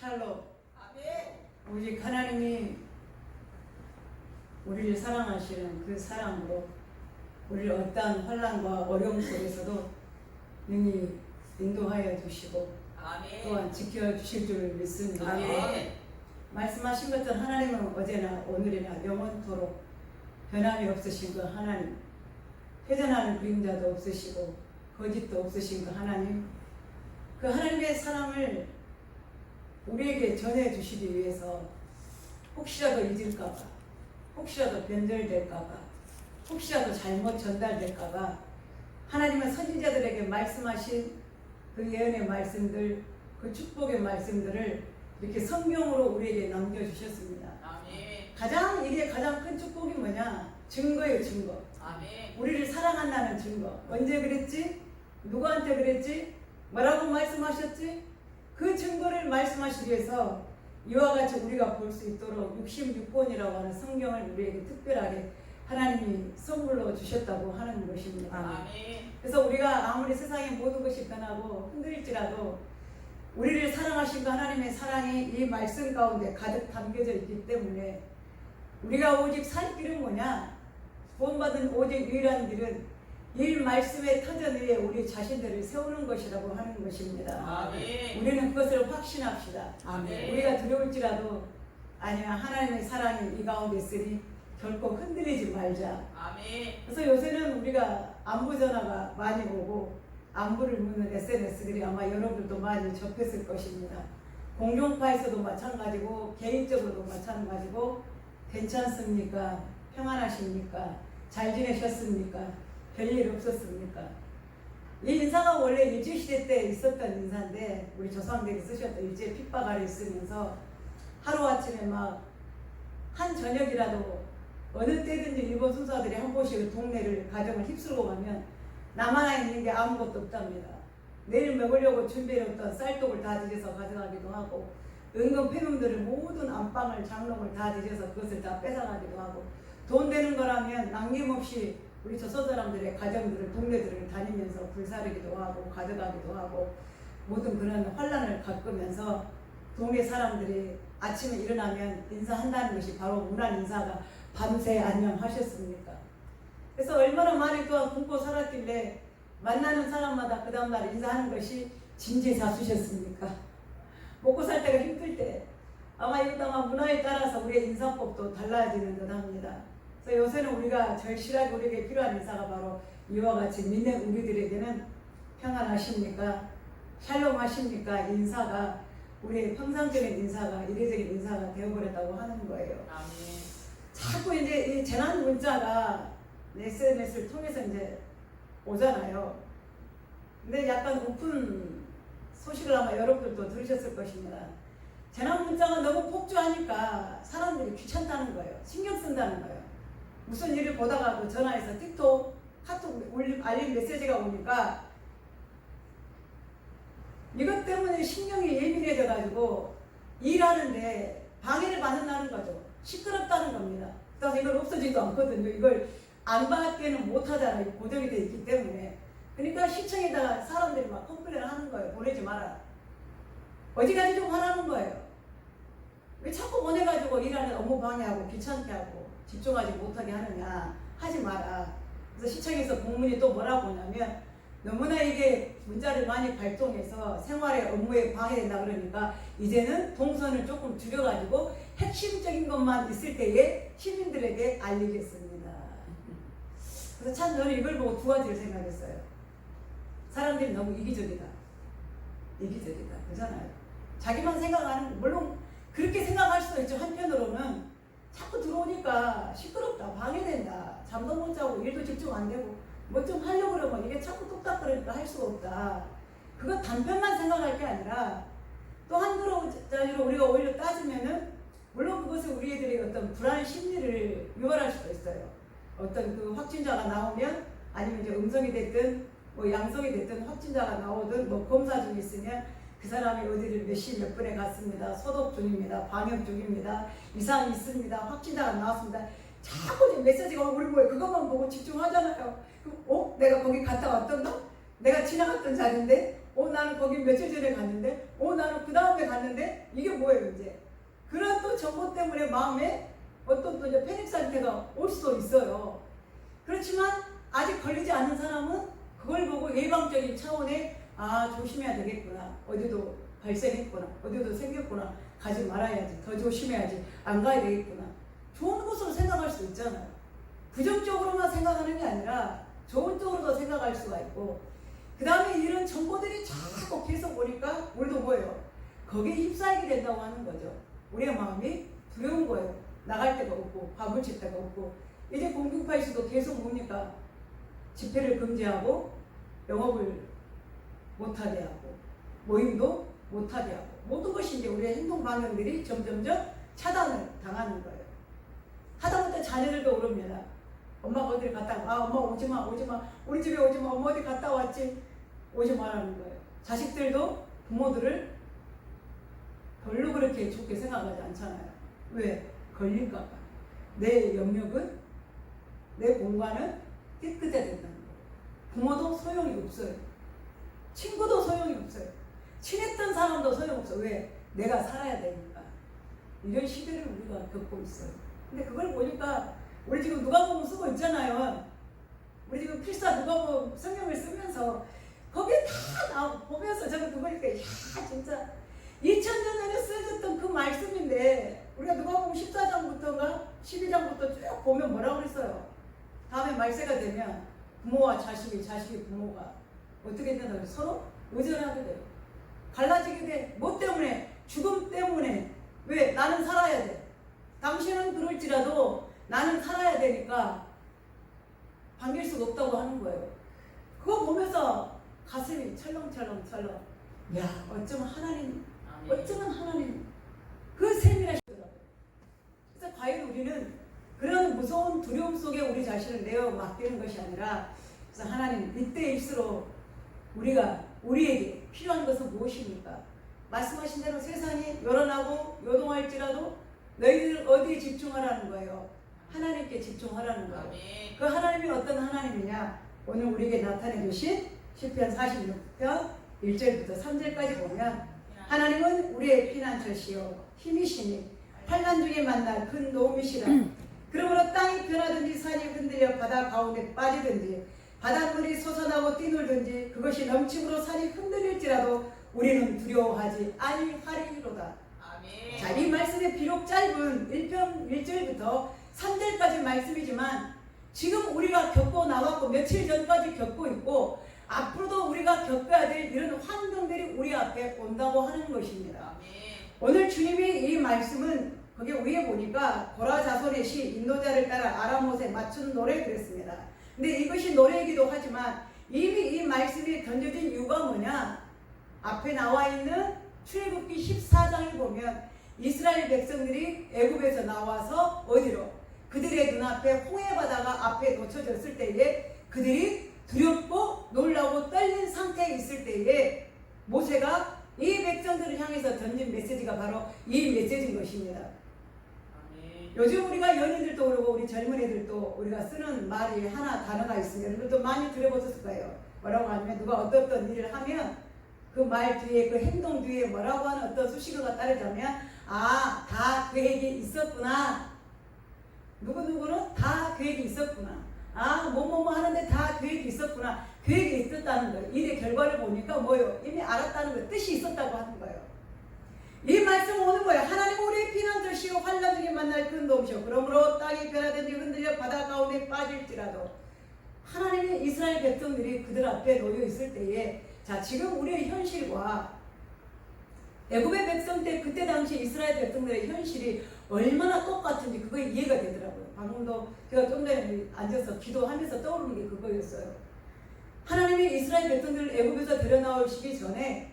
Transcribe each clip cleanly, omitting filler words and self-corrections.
샬롬. 오직 하나님이 우리를 사랑하시는 그 사랑으로 우리를 어떠한 환난과 어려움 속에서도 능히 인도하여 주시고 또한 지켜주실 줄 믿습니다. 말씀하신 것처럼 하나님은 어제나 오늘이나 영원토록 변함이 없으신 그 하나님, 회전하는 그림자도 없으시고 거짓도 없으신 그 하나님, 그 하나님의 사랑을 우리에게 전해주시기 위해서 혹시라도 잊을까봐, 혹시라도 변절될까봐, 혹시라도 잘못 전달될까봐 하나님은 선지자들에게 말씀하신 그 예언의 말씀들, 그 축복의 말씀들을 이렇게 성경으로 우리에게 남겨주셨습니다. 이게 가장 큰 축복이 뭐냐? 증거예요, 증거. 우리를 사랑한다는 증거. 언제 그랬지? 누구한테 그랬지? 뭐라고 말씀하셨지? 그 증거를 말씀하시기 위해서 이와 같이 우리가 볼 수 있도록 66권이라고 하는 성경을 우리에게 특별하게 하나님이 선물로 주셨다고 하는 것입니다. 그래서 우리가 아무리 세상의 모든 것이 변하고 흔들릴지라도 우리를 사랑하신 그 하나님의 사랑이 이 말씀 가운데 가득 담겨져 있기 때문에 우리가 오직 살 길은 뭐냐? 구원받은 오직 유일한 길은 이 말씀의 터전 위에 우리 자신들을 세우는 것이라고 하는 것입니다. 우리는 그것을 확신합시다. 우리가 두려울지라도 아니야, 하나님의 사랑이 이 가운데 있으니 결코 흔들리지 말자. 그래서 요새는 우리가 안부 전화가 많이 오고 안부를 묻는 SNS들이 아마 여러분들도 많이 접했을 것입니다. 공중파에서도 마찬가지고 개인적으로도 마찬가지고 괜찮습니까? 평안하십니까? 잘 지내셨습니까? 별일 없었습니까? 이 인사가 원래 일제시대 때 있었던 인사인데 우리 조상들이 쓰셨던 일제 핍박 아래 있으면서 하루아침에 막 한 저녁이라도 어느 때든지 일본 순사들이 한 번씩 동네를 가정을 휩쓸고 가면 남아나 있는 게 아무것도 없답니다. 내일 먹으려고 준비해놓던 쌀떡을 다 뒤져서 가져가기도 하고 은근 폐놈들을 모든 안방을 장롱을 다 뒤져서 그것을 다 뺏어가기도 하고 돈 되는 거라면 남김없이 우리 조선 사람들의 가정들을 동네들을 다니면서 불사르기도 하고 가져가기도 하고 모든 그런 환란을 겪으면서 동네 사람들이 아침에 일어나면 인사한다는 것이 바로 문안 인사가 밤새 안녕하셨습니까? 그래서 얼마나 많이 또한 굶고 살았길래 만나는 사람마다 그 다음날 인사하는 것이 진지사수셨습니까? 먹고 살 때가 힘들 때 아마 이것도 아마 문화에 따라서 우리의 인사법도 달라지는 듯 합니다. 그래서 요새는 우리가 절실하게 우리에게 필요한 인사가 바로 이와 같이 믿는 우리들에게는 평안하십니까? 샬롬 하십니까? 인사가 우리의 평상적인 인사가 이례적인 인사가 되어버렸다고 하는 거예요. 자꾸 이제 이 재난 문자가 SNS를 통해서 이제 오잖아요. 근데 약간 오픈 소식을 아마 여러분들도 들으셨을 것입니다. 재난 문자가 너무 폭주하니까 사람들이 귀찮다는 거예요. 신경 쓴다는 거예요. 무슨 일을 보다가도 전화해서 틱톡, 카톡 알림 메시지가 오니까 이것 때문에 신경이 예민해져 가지고 일하는데 방해를 받는다는 거죠. 시끄럽다는 겁니다. 그래서 이걸 없어지지도 않거든요. 이걸 안 받게는 못하잖아요. 고정이 되어 있기 때문에. 그러니까 시청에다가 사람들이 막 컴플레인 하는 거예요. 보내지 마라. 어디까지 좀 하라는 거예요. 왜 자꾸 보내가지고 일하는 업무 방해하고 귀찮게 하고 집중하지 못하게 하느냐. 하지 마라. 그래서 시청에서 공문이 또 뭐라고 하냐면 너무나 이게 문자를 많이 발동해서 생활에 업무에 방해된다 그러니까 이제는 동선을 조금 줄여가지고 핵심적인 것만 있을 때에 시민들에게 알리겠습니다. 그래서 참 저는 이걸 보고 두 가지를 생각했어요. 사람들이 너무 이기적이다. 이기적이다. 그렇잖아요. 자기만 생각하는, 물론 그렇게 생각할 수도 있죠. 한편으로는 자꾸 들어오니까 시끄럽다. 방해된다. 잠도 못 자고 일도 집중 안 되고 뭐 좀 하려고 그러면 이게 자꾸 뚝딱거리니까 할 수가 없다. 그거 단편만 생각할 게 아니라 또 한편으로 우리가 오히려 따지면은 물론 그것은 우리들의 어떤 불안 심리를 유발할 수도 있어요. 어떤 그 확진자가 나오면 아니면 이제 음성이 됐든 뭐 양성이 됐든 확진자가 나오든 뭐 검사 중에 있으면 그 사람이 어디를 몇 시 몇 분에 갔습니다. 소독 중입니다. 방역 중입니다. 이상이 있습니다. 확진자가 나왔습니다. 자꾸 이제 메시지가 우리 뭐에 그것만 보고 집중하잖아요. 내가 거기 갔다 왔던가? 내가 지나갔던 자리인데 나는 거기 며칠 전에 갔는데, 나는 그 다음에 갔는데, 이게 뭐예요, 이제? 그런 또 정보 때문에 마음에 어떤 또 이제 패닉 상태가 올 수도 있어요. 그렇지만 아직 걸리지 않는 사람은 그걸 보고 예방적인 차원에 조심해야 되겠구나. 어디도 발생했구나. 어디도 생겼구나. 가지 말아야지. 더 조심해야지. 안 가야 되겠구나. 좋은 것으로 생각할 수 있잖아요. 부정적으로만 생각하는 게 아니라 좋은 쪽으로도 생각할 수가 있고, 그 다음에 이런 정보들이 자꾸 계속 오니까 우리도 뭐예요? 거기에 휩싸이게 된다고 하는 거죠. 우리의 마음이 두려운 거예요. 나갈 데가 없고 밥을 칠 데가 없고, 이제 공중파에서도 계속 뭡니까? 집회를 금지하고 영업을 못하게 하고 모임도 못하게 하고, 모든 것이 이제 우리의 행동 방향들이 점점점 차단을 당하는 거예요. 하다못해 자녀들도 그럽니다. 엄마가 어디를 갔다 와. 엄마 오지마, 오지마. 우리 집에 오지마. 엄마 어디 갔다 왔지? 오지 말라는 거예요. 자식들도 부모들을 별로 그렇게 좋게 생각하지 않잖아요. 왜? 걸릴까봐. 내 영역은, 내 공간은 깨끗해야 된다는 거예요. 부모도 소용이 없어요. 친구도 소용이 없어요. 친했던 사람도 소용없어요. 왜? 내가 살아야 되니까. 이런 시대를 우리가 겪고 있어요. 근데 그걸 보니까 우리 지금 누가복음 쓰고 있잖아요. 우리 지금 필사 누가복음 성경을 쓰면서 거기에 다 보면서 저는 그거니까 진짜 2000년 전에 쓰여졌던 그 말씀인데, 우리가 누가복음 14장부터가 12장부터 쭉 보면 뭐라고 그랬어요? 다음에 말세가 되면 부모와 자식이, 자식이 부모가 어떻게 되나요? 서로 의존하게 돼요. 갈라지게 돼. 뭐 때문에? 죽음 때문에. 왜? 나는 살아야 돼. 당신은 그럴지라도 나는 살아야 되니까 반길 수가 없다고 하는 거예요. 그거 보면서 가슴이 철렁철렁. 야, 어쩌면 하나님 그 셈이라시더라고요. 그래서 과연 우리는 그런 무서운 두려움 속에 우리 자신을 내어 맡기는 것이 아니라, 그래서 하나님 이때일수록 우리에게 필요한 것은 무엇입니까? 말씀하신 대로 세상이 요란하고 요동할지라도 너희들 어디에 집중하라는 거예요? 하나님께 집중하라는 거예요. 그 하나님이 어떤 하나님이냐? 오늘 우리에게 나타내 주신 시편 46편 1절부터 3절까지 보면, 하나님은 우리의 피난처시요 힘이시니 환난 중에 만날 큰 도움이시라. 그러므로 땅이 변하든지 산이 흔들려 바다 가운데 빠지든지 바닷물이 솟아나고 뛰놀든지 그것이 넘침으로 산이 흔들릴지라도 우리는 두려워하지 아니하리로다. 자, 이 말씀의 비록 짧은 1편 1절부터 3절까지 말씀이지만, 지금 우리가 겪고 나왔고 며칠 전까지 겪고 있고 앞으로도 우리가 겪어야 될 이런 환경들이 우리 앞에 온다고 하는 것입니다. 오늘 주님이 이 말씀은 거기 위에 보니까 고라 자손의 시 인도자를 따라 아람옷에 맞춘 노래 그랬습니다. 근데 이것이 노래이기도 하지만 이미 이 말씀이 던져진 이유가 뭐냐? 앞에 나와 있는 출애굽기 14장을 보면 이스라엘 백성들이 애굽에서 나와서 어디로? 그들의 눈앞에 홍해 바다가 앞에 놓쳐졌을 때에 그들이 두렵고 놀라고 떨린 상태에 있을 때에 모세가 이 백성들을 향해서 던진 메시지가 바로 이 메시지인 것입니다. 요즘 우리가 연인들도 그러고 우리 젊은 애들도 우리가 쓰는 말이 하나 단어가 있으면 여러분도 많이 들어보셨을 거예요. 뭐라고 하면 누가 어떤 일을 하면 그 말 뒤에 그 행동 뒤에 뭐라고 하는 어떤 수식어가 따르자면 다 계획이 있었구나. 누구누구는 다 계획이 있었구나. 뭐뭐 하는데 다 계획이 있었구나. 계획이 있었다는 거예요. 일의 결과를 보니까 뭐예요? 이미 알았다는 거예요. 뜻이 있었다고 하는 거예요. 이 말씀 오는 거예요. 하나님 우리의 피난처시오 환난 중에 만날 큰 도움이시오. 그러므로 땅이 변하든지 흔들려 바다 가운데 빠질지라도, 하나님의 이스라엘 백성들이 그들 앞에 놓여 있을 때에, 자, 지금 우리의 현실과 애굽의 백성 때 그때 당시 이스라엘 백성들의 현실이 얼마나 똑같은지 그거 이해가 되더라고요. 방금도 제가 좀 전에 앉아서 기도하면서 떠오르는 게 그거였어요. 하나님이 이스라엘 백성들을 애굽에서 데려나오시기 전에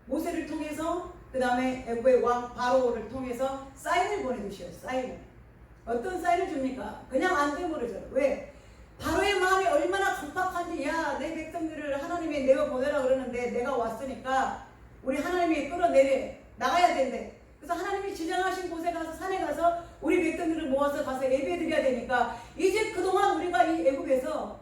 모세를 통해서, 그 다음에 애굽의 왕 바로를 통해서 사인을 보내주셔요. 사인을. 어떤 사인을 줍니까? 그냥 안 되물어줘요. 왜? 바로의 마음이 얼마나 강박한지, 야, 내 백성들을 하나님이 내어보내라 그러는데 내가 왔으니까 우리 하나님이 끌어내려 나가야 된대. 그래서 하나님이 지정하신 곳에 가서, 산에 가서 우리 백성들을 모아서 가서 예배드려야 되니까, 이제 그동안 우리가 이 애굽에서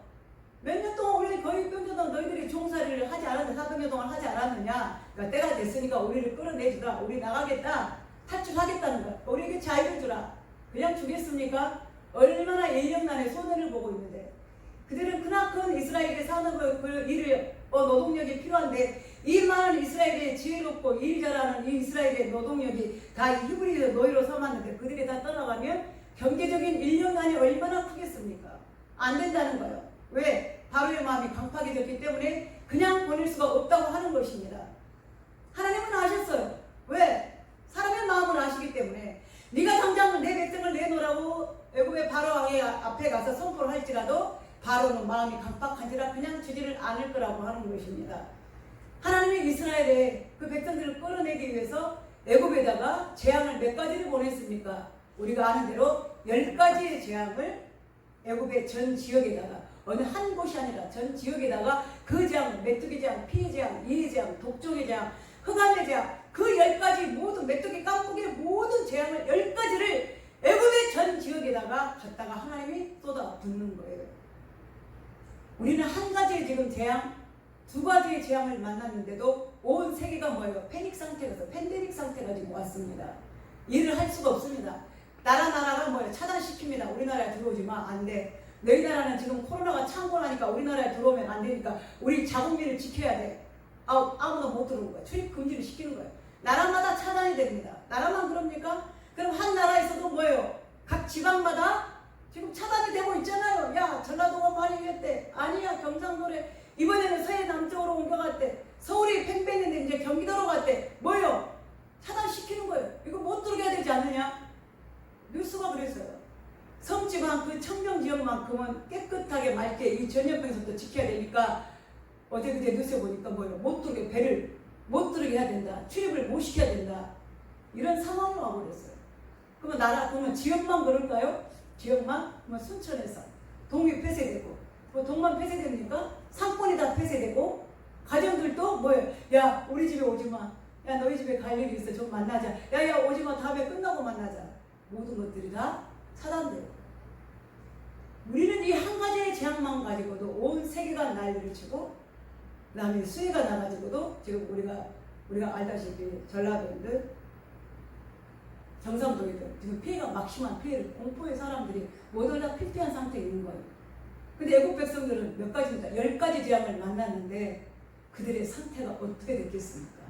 몇 년 동안 우리 거의 몇 년 동안 너희들이 종살이를 하지 않았느냐, 400년 동안 하지 않았느냐. 그러니까 때가 됐으니까 우리를 끌어내주라. 우리 나가겠다. 탈출하겠다는 거야. 우리에게 자유를 주라. 그냥 주겠습니까? 얼마나 예령난에 손해를 보고 있는데. 그들은 크나큰 이스라엘에 사는 그 일을 노동력이 필요한데 이 많은 이스라엘의 지혜롭고 일 잘하는 이 이스라엘의 노동력이 다 히브리 노예로 삼았는데 그들이 다 떠나가면 경제적인 인력난이 얼마나 크겠습니까? 안 된다는 거예요. 왜? 바로의 마음이 강팍해졌기 때문에 그냥 보낼 수가 없다고 하는 것입니다. 하나님은 아셨어요. 왜? 사람의 마음을 아시기 때문에 네가 당장 내 백성을 내놓으라고 애굽의 바로 왕의 앞에 가서 선포를 할지라도 바로는 마음이 강팍한지라 그냥 주지를 않을 거라고 하는 것입니다. 하나님이 이스라엘의 그 백성들을 끌어내기 위해서 애굽에다가 재앙을 몇 가지를 보냈습니까? 우리가 아는 대로 10가지의 재앙을 애굽의 전 지역에다가 어느 한 곳이 아니라 전 지역에다가 그 재앙, 메뚜기 재앙, 피해 재앙, 이해 재앙, 독종의 재앙, 흑암의 재앙 그 10가지 모든 메뚜기 깜빡이의 모든 재앙을 10가지를 애굽의 전 지역에다가 갖다가 하나님이 쏟아붓는 거예요. 우리는 한 가지의 지금 재앙, 두 가지의 재앙을 만났는데도 온 세계가 뭐예요? 패닉 상태에서 팬데믹 상태가 지금 왔습니다. 일을 할 수가 없습니다. 나라가 뭐예요? 차단시킵니다. 우리나라에 들어오지 마. 안 돼. 너희 나라는 지금 코로나가 창궐하니까 우리나라에 들어오면 안 되니까 우리 자국민을 지켜야 돼. 아무나 못 들어오는 거예요. 출입 금지를 시키는 거예요. 나라마다 차단이 됩니다. 나라만 그럽니까? 그럼 한 나라에서도 뭐예요? 각 지방마다 지금 차단이 되고 있잖아요. 야, 전라도가 많이 했대. 아니야, 경상도래. 이번에는 서해 남쪽으로 옮겨갔대. 서울이 팽팽했는데 이제 경기도로 갔대. 뭐예요? 차단시키는 거예요. 이거 못 들게 해야 되지 않느냐? 뉴스가 그랬어요. 섬지방 그 청정 지역만큼은 깨끗하게 맑게 이 전염병에서도 지켜야 되니까 어제 그제 뉴스에 보니까 뭐예요? 못 들게 배를 못 들게 해야 된다. 출입을 못 시켜야 된다. 이런 상황이 와버렸어요. 그러면 지역만 그럴까요? 지역만? 그러면 순천에서 동이 폐쇄되고 동만 폐쇄됩니까? 상권이 다 폐쇄되고 가정들도 뭐예요? 야, 우리 집에 오지마. 야, 너희 집에 갈 일이 있어. 좀 만나자. 야, 오지마. 다음에 끝나고 만나자. 모든 것들이 다 차단돼요. 우리는 이 한 가지의 재앙만 가지고도 온 세계가 난리를 치고 그 다음에 수해가 나가지고도 지금 우리가 알다시피 전라도인들 경상도에도 지금 피해가 막심한 피해를 공포의 사람들이 모두 다 피폐한 상태에 있는 거예요. 근데 애국 백성들은 몇 가지입니다. 10가지 재앙을 만났는데 그들의 상태가 어떻게 됐겠습니까?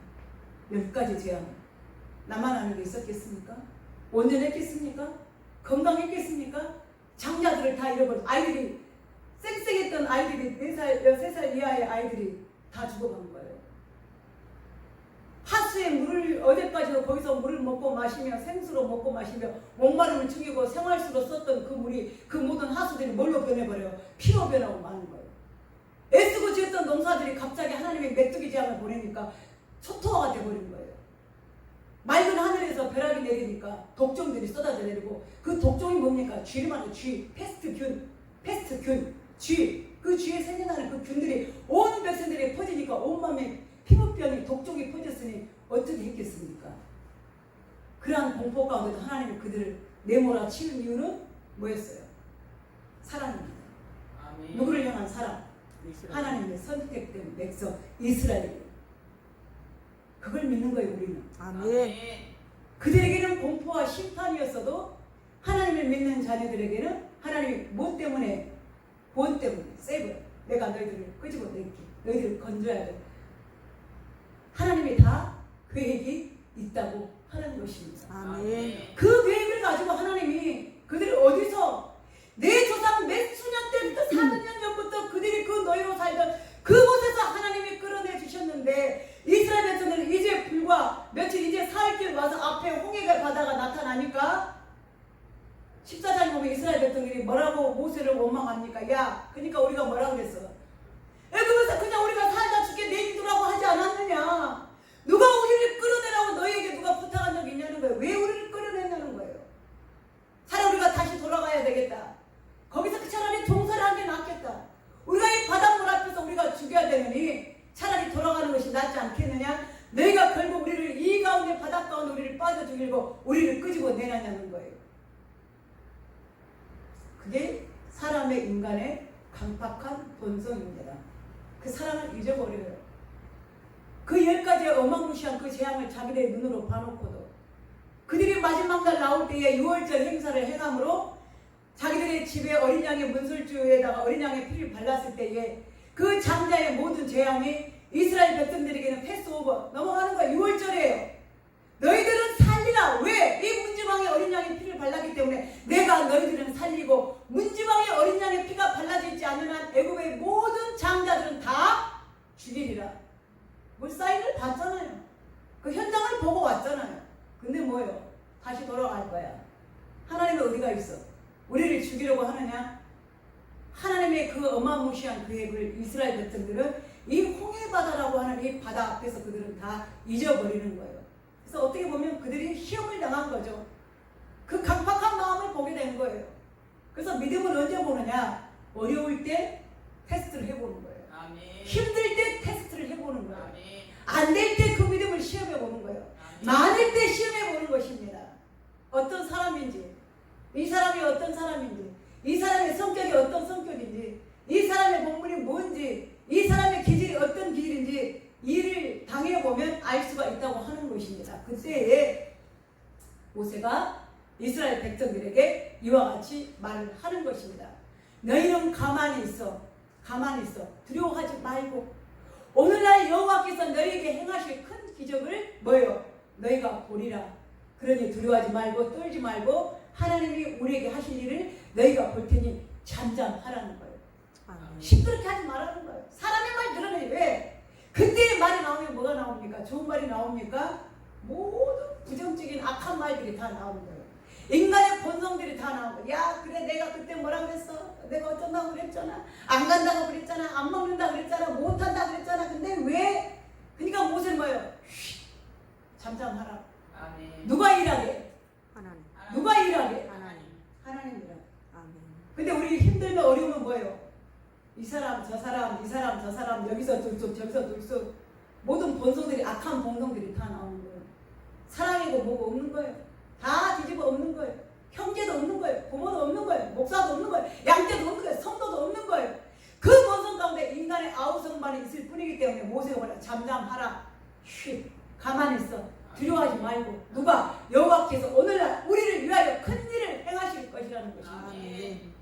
10가지 재앙. 나만 아는 게 있었겠습니까? 온전했겠습니까? 건강했겠습니까? 장자들을 다 잃어버린 아이들이 쌩쌩했던 아이들이 4살, 13살 이하의 아이들이 다 죽어간 거예요. 하수에 물을 어제까지도 거기서 물을 먹고 마시며 생수로 먹고 마시며 목마름을 죽이고 생활수로 썼던 그 물이 그 모든 하수들이 뭘로 변해버려요? 피로 변하고 마는 거예요. 애쓰고 지었던 농사들이 갑자기 하나님의 메뚜기 재앙을 보내니까 초토화가 돼버린 거예요. 맑은 하늘에서 벼락이 내리니까 독종들이 쏟아져 내리고 그 독종이 뭡니까? 쥐를 말하는 쥐, 패스트균, 쥐. 그 쥐에 생겨나는 그 균들이 온 백성들이 퍼지니까 온몸에 피부병이 독종이 퍼졌으니 어떻게 했겠습니까? 그러한 공포 가운데도 하나님이 그들을 내몰아 치는 이유는 뭐였어요? 사랑입니다. 아멘. 누구를 향한 사랑? 하나님의 선택된 백성 이스라엘. 그걸 믿는 거예요, 우리는. 아멘. 그들에게는 공포와 심판이었어도 하나님을 믿는 자녀들에게는 하나님이 뭐 때문에? 본 때문에, 세이브. 내가 너희들을 끄집어낼게. 너희들을 건져야 돼. 하나님이 다 계획이 있다고 하는 것입니다. 아멘. 그 계획을 가지고 하나님이 그들을 어디서 내 조상 몇 수년 때부터 400년 전부터 그들이 그 노예로 살던 그곳에서 하나님이 끌어내 주셨는데 이스라엘 백성들은 이제 불과 며칠 이제 사흘길 와서 앞에 홍해가 바다가 나타나니까 14장에 보면 이스라엘 백성들이 뭐라고 모세를 원망합니까? 야, 그러니까 우리가 뭐라고 그랬어? 애굽에서 그냥 우리가 살다 죽게 내비두라고 하지 않았느냐? 누가 우리를 끌어내라고 너희에게 누가 부탁한 적이 있냐는 거예요. 왜 우리를 끌어내냐는 거예요. 차라리 우리가 다시 돌아가야 되겠다. 거기서 차라리 종살이 하는 게 낫겠다. 우리가 이 바닷물 앞에서 우리가 죽여야 되느니 차라리 돌아가는 것이 낫지 않겠느냐? 너희가 결국 우리를 이 가운데 바닷 가운데 우리를 빠져 죽이고 우리를 끄집어 내냐는 거예요. 그게 사람의 인간의 강팍한 본성입니다. 그 사랑을 잊어버려요. 그 10가지의 어마무시한 그 재앙을 자기들의 눈으로 봐놓고도 그들이 마지막 날 나올 때에 6월절 행사를 행함으로 자기들의 집에 어린 양의 문설주에다가 어린 양의 피를 발랐을 때에 그 장자의 모든 재앙이 이스라엘 백성들에게는 패스오버 넘어가는 거야. 6월절이에요. 너희들은 살리라. 왜? 이 문지방에 어린 양의 피를 발랐기 때문에 내가 너희들은 살리고 문지방에 어린 양의 피가 발라지지 않는 한 애굽의 모든 장자들은 다 죽이리라. 뭐 사인을 봤잖아요. 그 현장을 보고 왔잖아요. 근데 뭐예요? 다시 돌아갈 거야. 하나님은 어디가 있어? 우리를 죽이려고 하느냐? 하나님의 그 어마무시한 계획을 이스라엘 백성들은 이 홍해바다라고 하는 이 바다 앞에서 그들은 다 잊어버리는 거예요. 그래서 어떻게 보면 그들이 시험을 당한 거죠. 그 강팍한 마음을 보게 된 거예요. 그래서 믿음을 언제 보느냐? 어려울 때 테스트를 해보는 거예요. 아멘. 힘들 때 테스트를 해보는 거예요. 아멘. 안 될 때 그 믿음을 시험해 보는 거예요. 많을 때 시험해 보는 것입니다. 어떤 사람인지, 이 사람이 어떤 사람인지, 이 사람의 성격이 어떤 성격인지, 이 사람의 본분이 뭔지, 이 사람의 기질이 어떤 기질인지 일을 당해보면 알 수가 있다고 하는 것입니다. 그때에 모세가 이스라엘 백성들에게 이와 같이 말을 하는 것입니다. 너희는 가만히 있어. 가만히 있어. 두려워하지 말고 오늘날 여호와께서 너희에게 행하실 큰 기적을 뭐예요? 너희가 보리라. 그러니 두려워하지 말고 떨지 말고 하나님이 우리에게 하실 일을 너희가 볼 테니 잠잠하라는 거예요. 시끄럽게 하지 말라는 거예요. 사람의 말 들으니 왜? 그때의 말이 나오면 뭐가 나옵니까? 좋은 말이 나옵니까? 모든 부정적인 악한 말들이 다 나오는 거예요. 인간의 본성들이 다 나오고, 야 그래 내가 그때 뭐라 그랬어? 내가 어쩐다고 그랬잖아. 안 간다고 그랬잖아. 안 먹는다고 그랬잖아. 못한다고 그랬잖아. 근데 왜? 그러니까 모세는 뭐예요? 잠잠하라. 아멘. 누가 일하게? 하나님. 누가 일하게? 하나님. 하나님이라. 아멘. 근데 우리 힘들면 어려우면 뭐예요? 이 사람 저 사람 이 사람 저 사람 여기서 둘쑥 저기서 둘쑥 모든 본성들이 악한 본성들이 다 나오는 거예요. 사랑이고 뭐고 없는 거예요. 다 뒤집어 없는 거예요. 형제도 없는 거예요. 부모도 없는 거예요. 목사도 없는 거예요. 양떼도 없는 거예요. 성도도 없는 거예요. 그 본성 가운데 인간의 아우성만이 있을 뿐이기 때문에 모세가 뭐라 잠잠하라. 쉬 가만히 있어. 두려워하지 말고 누가 여호와께서 오늘날 우리를 위하여 큰 일을 행하실 것이라는 것입니다. 아멘.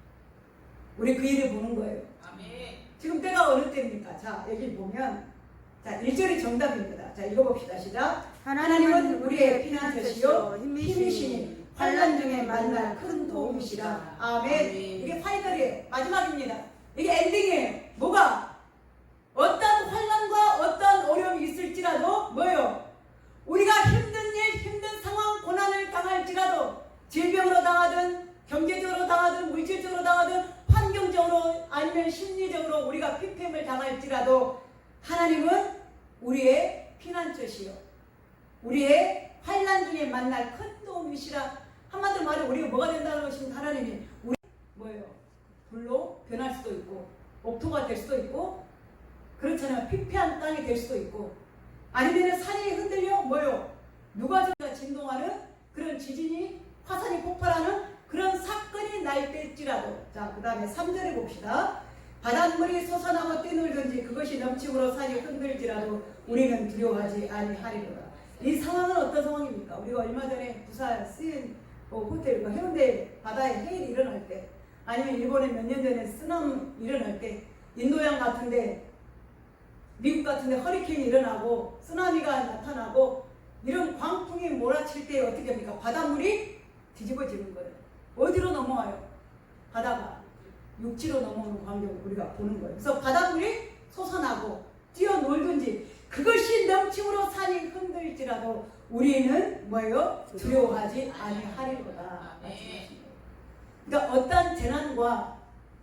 우리 그 일을 보는 거예요. 아멘. 지금 때가 어느 때입니까? 자 여기 보면 자 1절이 정답입니다. 자 읽어봅시다. 시작. 하나님은 우리의 피난처시요 힘이시니 환난 중에 만날 큰 도움이시라. 아멘. 이게 파이널이에요. 마지막입니다. 이게 엔딩이에요. 뭐가? 어떤 환난과 어떤 어려움이 있을지라도 뭐예요? 우리가 힘든 일, 힘든 상황, 고난을 당할지라도 질병으로 당하든 경제적으로 당하든 물질적으로 당하든 환경적으로 아니면 심리적으로 우리가 피폐임을 당할지라도 하나님은 우리의 피난처시요 우리의 환난 중에 만날 큰 도움이시라. 한마디로 말해 우리가 뭐가 된다는 것입니다. 하나님이 우리 뭐예요? 불로 변할 수도 있고 옥토가 될 수도 있고 그렇잖아요. 피폐한 땅이 될 수도 있고 아니면 산이 흔들려 뭐예요? 누가 진동하는 그런 지진이 화산이 폭발하는 그런 사건이 날 때일지라도 자 그 다음에 3절에 봅시다. 바닷물이 솟아나고 뛰놀든지 그것이 넘침으로 산이 흔들지라도 우리는 두려워하지 아니하리로다. 이 상황은 어떤 상황입니까? 우리가 얼마 전에 부산 CN 호텔 해운대 바다에 해일이 일어날 때 아니면 일본에 몇 년 전에 쓰나미 일어날 때 인도양 같은데 미국 같은데 허리케인이 일어나고 쓰나미가 나타나고 이런 광풍이 몰아칠 때 어떻게 합니까? 바닷물이 뒤집어지는 거예요. 어디로 넘어와요? 바다가 육지로 넘어오는 광경을 우리가 보는 거예요. 그래서 바닷물이 솟아나고 뛰어놀든지 그것이 넘침으로 산이 흔들지라도 우리는 뭐예요? 두려워하지 아니하리로다. 그러니까 어떤 재난과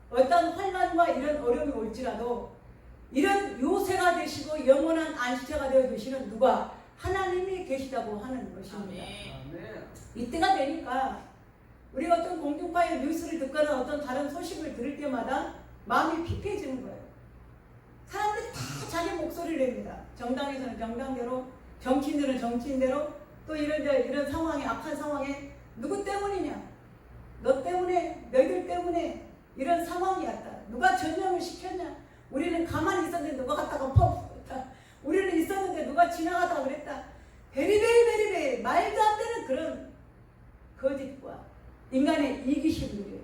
어떤 환난과 이런 어려움이 올지라도 이런 요새가 되시고 영원한 안식처가 되어 주시는 누가? 하나님이 계시다고 하는 것입니다. 이때가 되니까 우리가 어떤 공중파의 뉴스를 듣거나 어떤 다른 소식을 들을 때마다 마음이 피폐해지는 거예요. 사람들이 다 자기 목소리를 냅니다. 정당에서는 정당대로, 정치인들은 정치인대로, 또 이런 상황에, 악한 상황에 누구 때문이냐? 너 때문에, 너희들 때문에 이런 상황이 왔다. 누가 전염을 시켰냐? 우리는 가만히 있었는데 누가 갔다가 퍼붓었다. 우리는 있었는데 누가 지나가다 그랬다. 베리베리 말도 안 되는 그런 거짓과 인간의 이기심들이,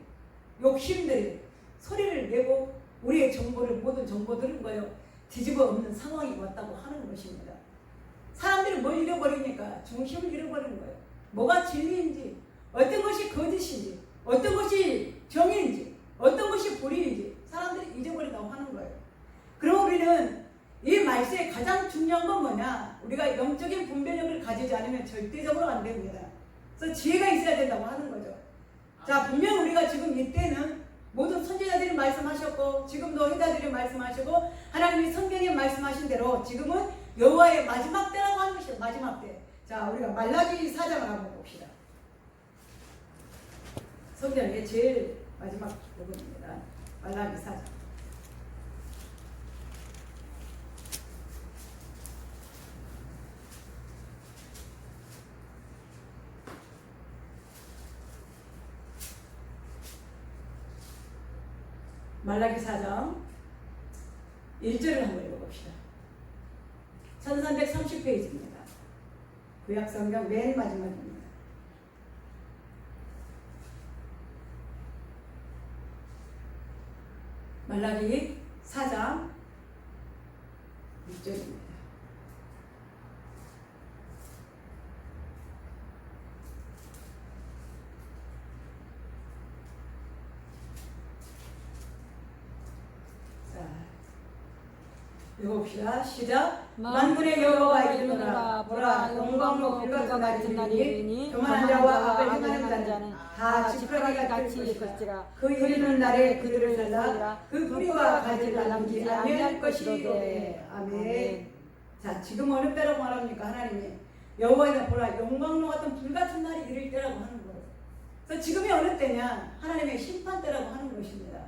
욕심들이 소리를 내고 우리의 정보를, 모든 정보들은 거요 뒤집어 엎는 상황이 왔다고 하는 것입니다. 사람들이 뭘 잃어버리니까 중심을 잃어버리는 거예요. 뭐가 진리인지, 어떤 것이 거짓인지, 어떤 것이 정의인지, 어떤 것이 불의인지 사람들이 잊어버린다고 하는 거예요. 그럼 우리는 이 말세에 가장 중요한 건 뭐냐? 우리가 영적인 분별력을 가지지 않으면 절대적으로 안 됩니다. 그래서 지혜가 있어야 된다고 하는 거죠. 자, 분명 우리가 지금 이때는 모든 선지자들이 말씀하셨고 지금도 회자들이 말씀하시고 하나님이 성경에 말씀하신 대로 지금은 여호와의 마지막 때라고 하는 것이에요. 마지막 때. 자, 우리가 말라기 4장을 한번 봅시다. 성경의 제일 마지막 부분입니다. 말라기 4장. 말라기 4장 1절을 한번 읽어봅시다. 1330페이지입니다. 구약성경 맨 마지막입니다. 말라기 4장 1절입니다. 읽어봅시다. 시작. 만군의 여호와가 이르노라. 보라, 영광로 불같은 날이 이르니 교만한 자와 악을 행하는 자는 다 지푸라기 같이 걷지라. 그 이르는 날에 그들을 살라. 그 뿌리와 가지를 남기지 아니할 것이로되. 아멘. 자, 지금 어느 때라고 말합니까? 하나님이 여호와가 보라, 영광로 같은 불같은 날이 이를 때라고 하는 거예요. 그래서 지금이 어느 때냐? 하나님의 심판 때라고 하는 것입니다.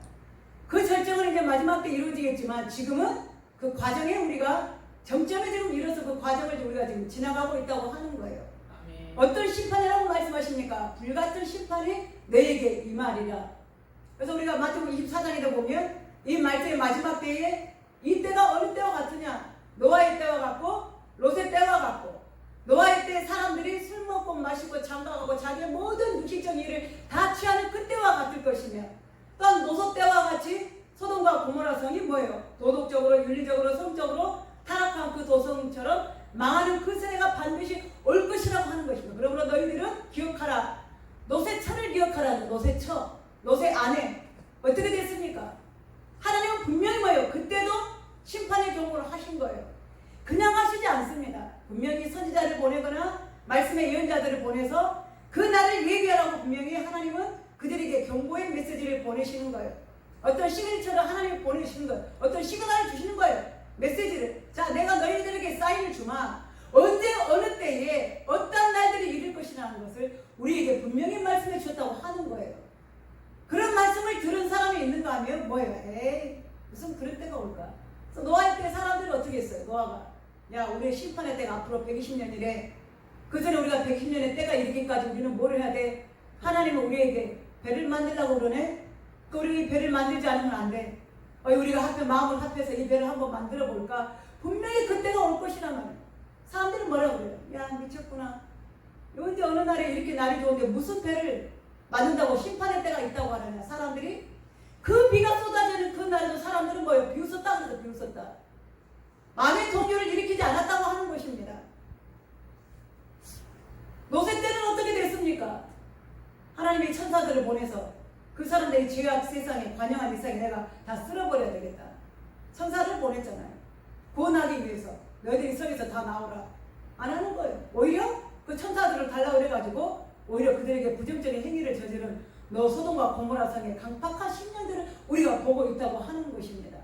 그 절정은 이제 마지막 때 이루어지겠지만 지금은 그 과정에 우리가 정점에 지금 이뤄서 그 과정을 우리가 지금 지나가고 있다고 하는 거예요. 아멘. 어떤 심판이라고 말씀하십니까? 불같은 심판이 너에게 임하리라. 그래서 우리가 마태복음 24장에도 보면 이 말씀의 마지막 때에 이 때가 어느 때와 같으냐? 노아의 때와 같고 롯의 때와 같고, 노아의 때 사람들이 술 먹고 마시고 장가가고 자기의 모든 육식적 일을 다 취하는 그때와 같을 것이며, 또한 노소 때와 같이 소돔과 고모라 성이 뭐예요? 도덕적으로, 윤리적으로, 성적으로 타락한 그 도성처럼 망하는 그 세대가 반드시 올 것이라고 하는 것입니다. 그러므로 너희들은 기억하라. 롯의 처를 기억하라. 롯의 처, 롯의 아내 어떻게 됐습니까? 하나님은 분명히 뭐예요? 그때도 심판의 경고를 하신 거예요. 그냥 하시지 않습니다. 분명히 선지자를 보내거나 말씀의 예언자들을 보내서 그 날을 예비하라고 분명히 하나님은 그들에게 경고의 메시지를 보내시는 거예요. 어떤 시그니처를 하나님이 보내주시는 거예요. 어떤 시그널을 주시는 거예요. 메시지를. 자, 내가 너희들에게 사인을 주마. 언제 어느 때에 어떤 날들이 이룰 것이라는 것을 우리에게 분명히 말씀해 주셨다고 하는 거예요. 그런 말씀을 들은 사람이 있는가 하면 뭐예요? 에이, 무슨 그런 때가 올까? 그래서 노아의 때 사람들이 어떻게 했어요? 노아가, 야, 우리의 심판의 때가 앞으로 120년이래. 그 전에 우리가 110년의 때가 이르기까지 우리는 뭘 해야 돼? 하나님은 우리에게 배를 만들려고 그러네? 우리 이 배를 만들지 않으면 안 돼. 우리가 마음을 합해서 이 배를 한번 만들어 볼까? 분명히 그때가 올 것이란 말이야. 사람들은 뭐라고 그래요? 야, 미쳤구나. 언제 어느 날에 이렇게 날이 좋은데 무슨 배를 만든다고 심판의 때가 있다고 하느냐. 사람들이 그 비가 쏟아지는 그 날에도 사람들은 뭐예요? 비웃었다 그래서 비웃었다. 만의 동요를 일으키지 않았다고 하는 것입니다. 노세 때는 어떻게 됐습니까? 하나님의 천사들을 보내서 그 사람들이 죄악 세상에, 관영한 이 세상에 내가 다 쓸어버려야 되겠다. 천사를 보냈잖아요. 구원하기 위해서. 너희들이 성에서 다 나오라. 안 하는 거예요. 오히려 그 천사들을 달라고 그래가지고 오히려 그들에게 부정적인 행위를 저지른 너 소돔과 고모라 성의 강팍한 10년들을 우리가 보고 있다고 하는 것입니다.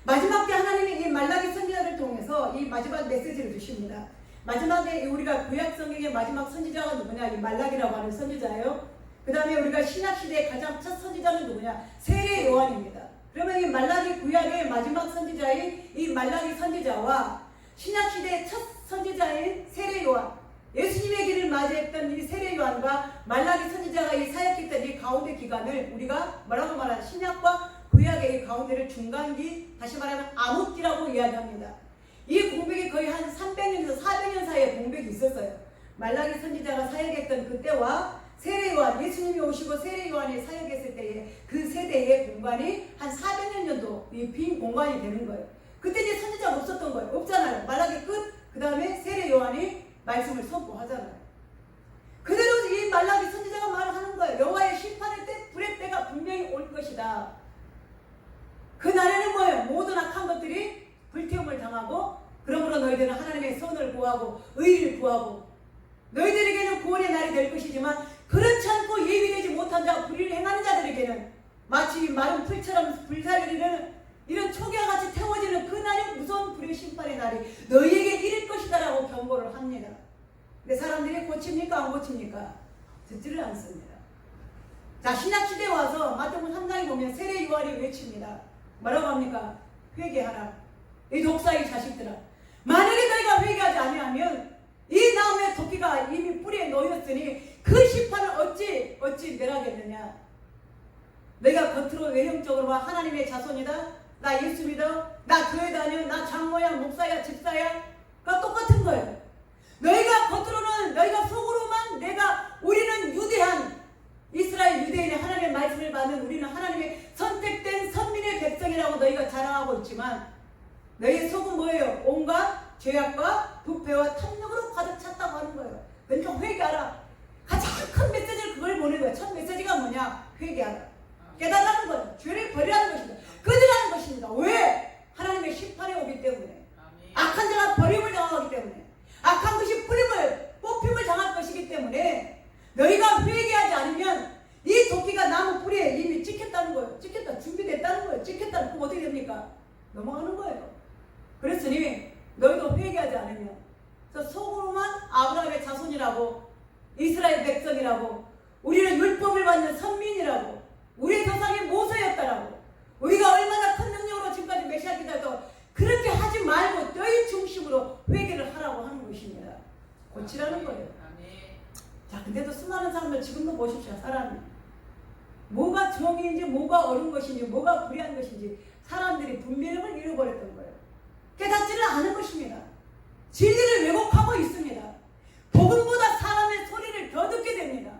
마지막 때 하나님이 이 말라기 선지자를 통해서 이 마지막 메시지를 주십니다. 마지막에 우리가 구약 성경의 마지막 선지자가 누구냐? 이 말라기라고 하는 선지자예요. 그 다음에 우리가 신약시대의 가장 첫 선지자는 누구냐? 세례 요한입니다. 그러면 이 말라기 구약의 마지막 선지자인 이 말라기 선지자와 신약시대의 첫 선지자인 세례 요한, 예수님의 길을 맞이했던 이 세례 요한과 말라기 선지자가 이 사역했던 이 가운데 기간을 우리가 뭐라고 말하냐? 신약과 구약의 언약의 가운데를 중간기, 다시 말하면 암흑기라고 이야기합니다. 이 공백이 거의 한 300년에서 400년 사이에 공백이 있었어요. 말라기 선지자가 사역했던 그때와 세례요한, 예수님이 오시고 세례요한이 사역했을 때의 그 세대의 공간이 한 400년 정도 빈 공간이 되는 거예요. 그때 이제 선지자가 없었던 거예요. 없잖아요. 말라기 끝, 그 다음에 세례요한이 말씀을 선포하잖아요. 그대로 이 말라기 선지자가 말을 하는 거예요. 여호와의 심판의 때, 불의 때가 분명히 올 것이다. 그날에는 뭐예요? 모든 악한 것들이 불태움을 당하고, 그러므로 너희들은 하나님의 선을 구하고 의를 구하고, 너희들에게는 구원의 날이 될 것이지만 그렇지 않고 예비되지 못한 자, 불의를 행하는 자들에게는 마치 마른 풀처럼 불살리는 이런 초기와 같이 태워지는 그 날이 무서운 불의 심판의 날이 너희에게 이를 것이다 라고 경고를 합니다. 근데 사람들이 고칩니까? 안 고칩니까? 듣지를 않습니다. 자, 신약시대에 와서 마태복음 3장에 보면 세례 요한이 외칩니다. 뭐라고 합니까? 회개하라. 이 독사의 자식들아, 만약에 너희가 회개하지 아니하면 이 나무의 토끼가 이미 뿌리에 놓였으니 그 심판을 어찌 멸하겠느냐. 너희가 겉으로 외형적으로만 하나님의 자손이다, 나 예수 믿어, 나 교회 다녀, 나 장모야, 목사야, 집사야, 그가 똑같은 거예요. 너희가 겉으로는, 너희가 속으로만 우리는 유대한 이스라엘 유대인의 하나님의 말씀을 받는, 우리는 하나님의 선택된 선민의 백성이라고 너희가 자랑하고 있지만 너희의 속은 뭐예요? 온갖 죄악과 부패와 탐욕으로 가득 찼다고 하는 거예요. 그러니까 회개하라. 가장 큰 메시지를 그걸 보는 거예요. 첫 메시지가 뭐냐? 회개하라. 깨달라는 거예요. 죄를 버리라는 것입니다. 끊으라는 것입니다. 왜? 하나님의 심판이 오기 때문에. 악한 자가 버림을 당하기 때문에. 악한 것이 뽑힘을 당할 것이기 때문에 너희가 회개하지 않으면 이 도끼가 나무 뿌리에 이미 찍혔다는 거예요. 찍혔다. 준비됐다는 거예요. 찍혔다. 그럼 어떻게 됩니까? 넘어가는 거예요. 그랬으니 너희도 회개하지 않으면, 그래서 속으로만 아브라함의 자손이라고, 이스라엘 백성이라고, 우리는 율법을 받는 선민이라고, 우리의 조상이 모세였다라고, 우리가 얼마나 큰 능력으로 지금까지 메시아 기다려도 그렇게 하지 말고 너희 중심으로 회개를 하라고 하는 것입니다. 고치라는 거예요. 자, 근데도 수많은 사람들 지금도 보십시오. 사람이 뭐가 정의인지, 뭐가 옳은 것인지, 뭐가 불의한 것인지 사람들이 분별력을 잃어버렸던 거예요. 깨닫지를 않은 것입니다. 진리를 왜곡하고 있습니다. 복음보다 사람의 소리를 더 듣게 됩니다.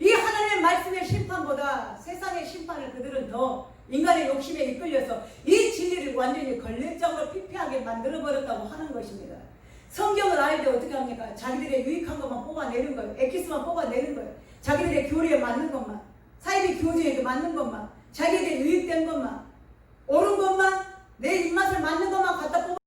이 하나님의 말씀의 심판보다 세상의 심판을 그들은 더 인간의 욕심에 이끌려서 이 진리를 완전히 걸레장으로 피폐하게 만들어버렸다고 하는 것입니다. 성경을 알 때 어떻게 합니까? 자기들의 유익한 것만 뽑아내는 거예요. 엑기스만 뽑아내는 거예요. 자기들의 교리에 맞는 것만, 사이비 교제에 맞는 것만, 자기에게 유익된 것만, 옳은 것만, 내 입맛에 맞는 것만 갖다 뽑아